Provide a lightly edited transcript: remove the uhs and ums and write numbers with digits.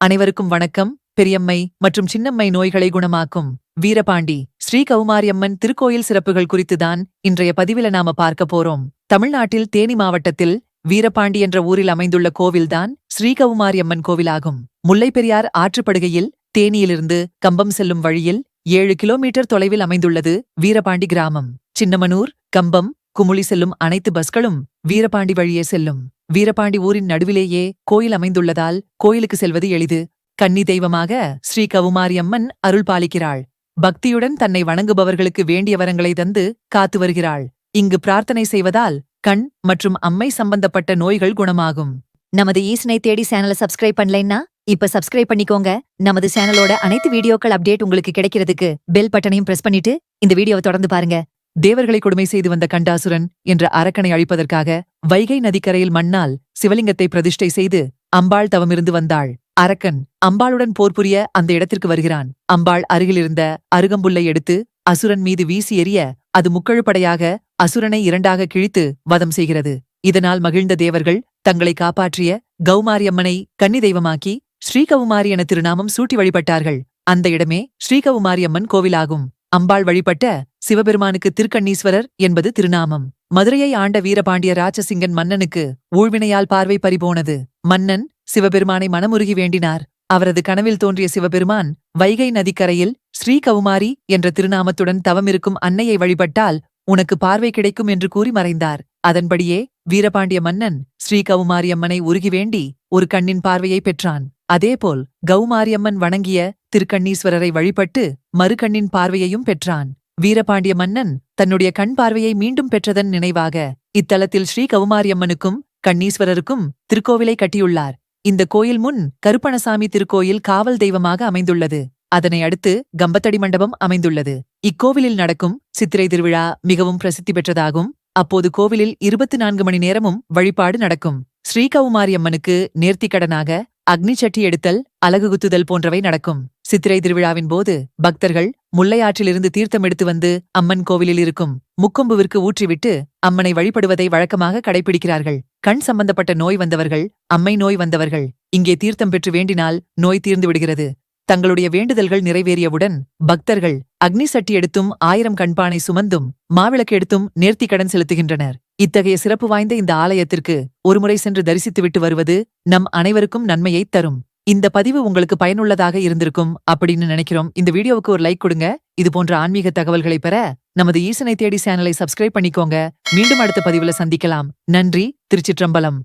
அனைவருக்கும் வணக்கம். பெரியம்மை மற்றும் சின்னம்மை நோய்களை குணமாக்கும் வீரபாண்டி ஸ்ரீ கௌமாரியம்மன் திருக்கோயில் சிறப்புகள் குறித்துதான் இன்றைய பதிவில நாம பார்க்க போறோம். தமிழ்நாட்டில் தேனி மாவட்டத்தில் வீரபாண்டி என்ற ஊரில் அமைந்துள்ள கோவில்தான் ஸ்ரீ கௌமாரியம்மன் கோவிலாகும். முல்லைப்பெரியார் ஆற்றுப்படுகையில் தேனியிலிருந்து கம்பம் செல்லும் வழியில் 7 கிலோமீட்டர் தொலைவில் அமைந்துள்ளது வீரபாண்டி கிராமம். சின்னமனூர், கம்பம், குமுளி செல்லும் அனைத்து பஸ்களும் வீரபாண்டி வழியே செல்லும். வீரபாண்டி ஊரின் நடுவிலேயே கோயில் அமைந்துள்ளதால் கோயிலுக்கு செல்வது எளிது. கன்னி தெய்வமாக ஸ்ரீ கௌமாரியம்மன் அருள் பாலிக்கிறாள். பக்தியுடன் தன்னை வணங்குபவர்களுக்கு வேண்டிய வரங்களை தந்து காத்து வருகிறாள். இங்கு பிரார்த்தனை செய்வதால் கண் மற்றும் அம்மை சம்பந்தப்பட்ட நோய்கள் குணமாகும். நமது ஈசனை தேடி சேனலை சப்ஸ்கிரைப் பண்ணலைன்னா இப்ப சப்ஸ்கிரைப் பண்ணிக்கோங்க. நமது சேனலோட அனைத்து வீடியோக்கள் அப்டேட் உங்களுக்கு கிடைக்கிறதுக்கு பெல் பட்டனையும் பிரஸ் பண்ணிட்டு இந்த வீடியோவை தொடர்ந்து பாருங்க. தேவர்களை கொடுமை செய்து வந்த கண்டாசுரன் என்ற அரக்கனை அழிப்பதற்காக வைகை நதிக்கரையில் மண்ணால் சிவலிங்கத்தை பிரதிஷ்டை செய்து அம்பாள் தவமிருந்து வந்தாள். அரக்கன் அம்பாளுடன் போர் புரிய அந்த இடத்திற்கு வருகிறான். அம்பாள் அருகிலிருந்த அருகம்புல்லை எடுத்து அசுரன் மீது வீசி எறிய அது முக்கழுப்படையாக அசுரனை இரண்டாக கிழித்து வதம் செய்கிறது. இதனால் மகிழ்ந்த தேவர்கள் தங்களை காப்பாற்றிய கௌமாரியம்மனை கன்னி தெய்வமாக்கி ஸ்ரீகௌமாரி என திருநாமம் சூட்டி வழிபட்டார்கள். அந்த இடமே ஸ்ரீகௌமாரியம்மன் கோவிலாகும். அம்பாள் வழிபட்ட சிவபெருமானுக்கு திருக்கண்ணீஸ்வரர் என்பது திருநாமம். மதுரையை ஆண்ட வீரபாண்டிய ராஜசிங்கன் மன்னனுக்கு ஊழ்வினையால் பார்வை பறிபோனது. மன்னன் சிவபெருமானை மனமுருகி வேண்டினார். அவரது கனவில் தோன்றிய சிவபெருமான் வைகை நதிக்கரையில் ஸ்ரீ கௌமாரி என்ற திருநாமத்துடன் தவமிருக்கும் அன்னையை வழிபட்டால் உனக்கு பார்வை கிடைக்கும் என்று கூறி மறைந்தார். அதன்படியே வீரபாண்டிய மன்னன் ஸ்ரீ கௌமாரியம்மனை உருகி வேண்டி ஒரு கண்ணின் பார்வையை பெற்றான். அதேபோல் கௌமாரியம்மன் வணங்கிய திருக்கண்ணீஸ்வரரை வழிபட்டு மறுகண்ணின் பார்வையையும் பெற்றான். வீரபாண்டிய மன்னன் தன்னுடைய கண் பார்வையை மீண்டும் பெற்றதன் நினைவாக இத்தலத்தில் ஸ்ரீ கௌமாரியம்மனுக்கும் கண்ணீஸ்வரருக்கும் திருக்கோவிலை கட்டியுள்ளார். இந்த கோயில் முன் கருப்பணசாமி திருக்கோயில் காவல் தெய்வமாக அமைந்துள்ளது. அதனை அடுத்து கம்பத்தடி மண்டபம் அமைந்துள்ளது. இக்கோவிலில் நடக்கும் சித்திரை திருவிழா மிகவும் பிரசித்தி பெற்றதாகும். அப்போது கோவிலில் 24 மணி நேரமும் வழிபாடு நடக்கும். ஸ்ரீ கௌமாரியம்மனுக்கு நேர்த்திக்கடனாக அக்னி சட்டி எடுத்தல், அலகு குத்துதல் போன்றவை நடக்கும். சித்திரை திருவிழாவின் போது பக்தர்கள் முல்லையாற்றிலிருந்து தீர்த்தம் எடுத்து வந்து அம்மன் கோவிலில் இருக்கும் முக்கொம்புவிற்கு ஊற்றிவிட்டு அம்மனை வழிபடுவதை வழக்கமாக கடைபிடிக்கிறார்கள். கண் சம்பந்தப்பட்ட நோய் வந்தவர்கள், அம்மை நோய் வந்தவர்கள் இங்கே தீர்த்தம் பெற்று வேண்டினால் நோய் தீர்ந்து விடுகிறது. தங்களுடைய வேண்டுதல்கள் நிறைவேறியவுடன் பக்தர்கள் அக்னி சட்டி எடுத்தும் 1000 கண்பானை சுமந்தும் மாவிளக்கு எடுத்தும் நேர்த்திக்கடன் செலுத்துகின்றனர். இத்தகைய சிறப்பு வாய்ந்த இந்த ஆலயத்திற்கு ஒருமுறை சென்று தரிசித்துவிட்டு வருவது நம் அனைவருக்கும் நன்மையைத் தரும். இந்த பதிவு உங்களுக்கு பயனுள்ளதாக இருந்திருக்கும் அப்படின்னு நினைக்கிறோம். இந்த வீடியோவுக்கு ஒரு லைக் கொடுங்க. இது போன்ற ஆன்மீக தகவல்களை பெற நமது ஈசனை தேடி சேனலை சப்ஸ்கிரைப் பண்ணிக்கோங்க. மீண்டும் அடுத்த பதிவுல சந்திக்கலாம். நன்றி. திருச்சிற்றம்பலம்.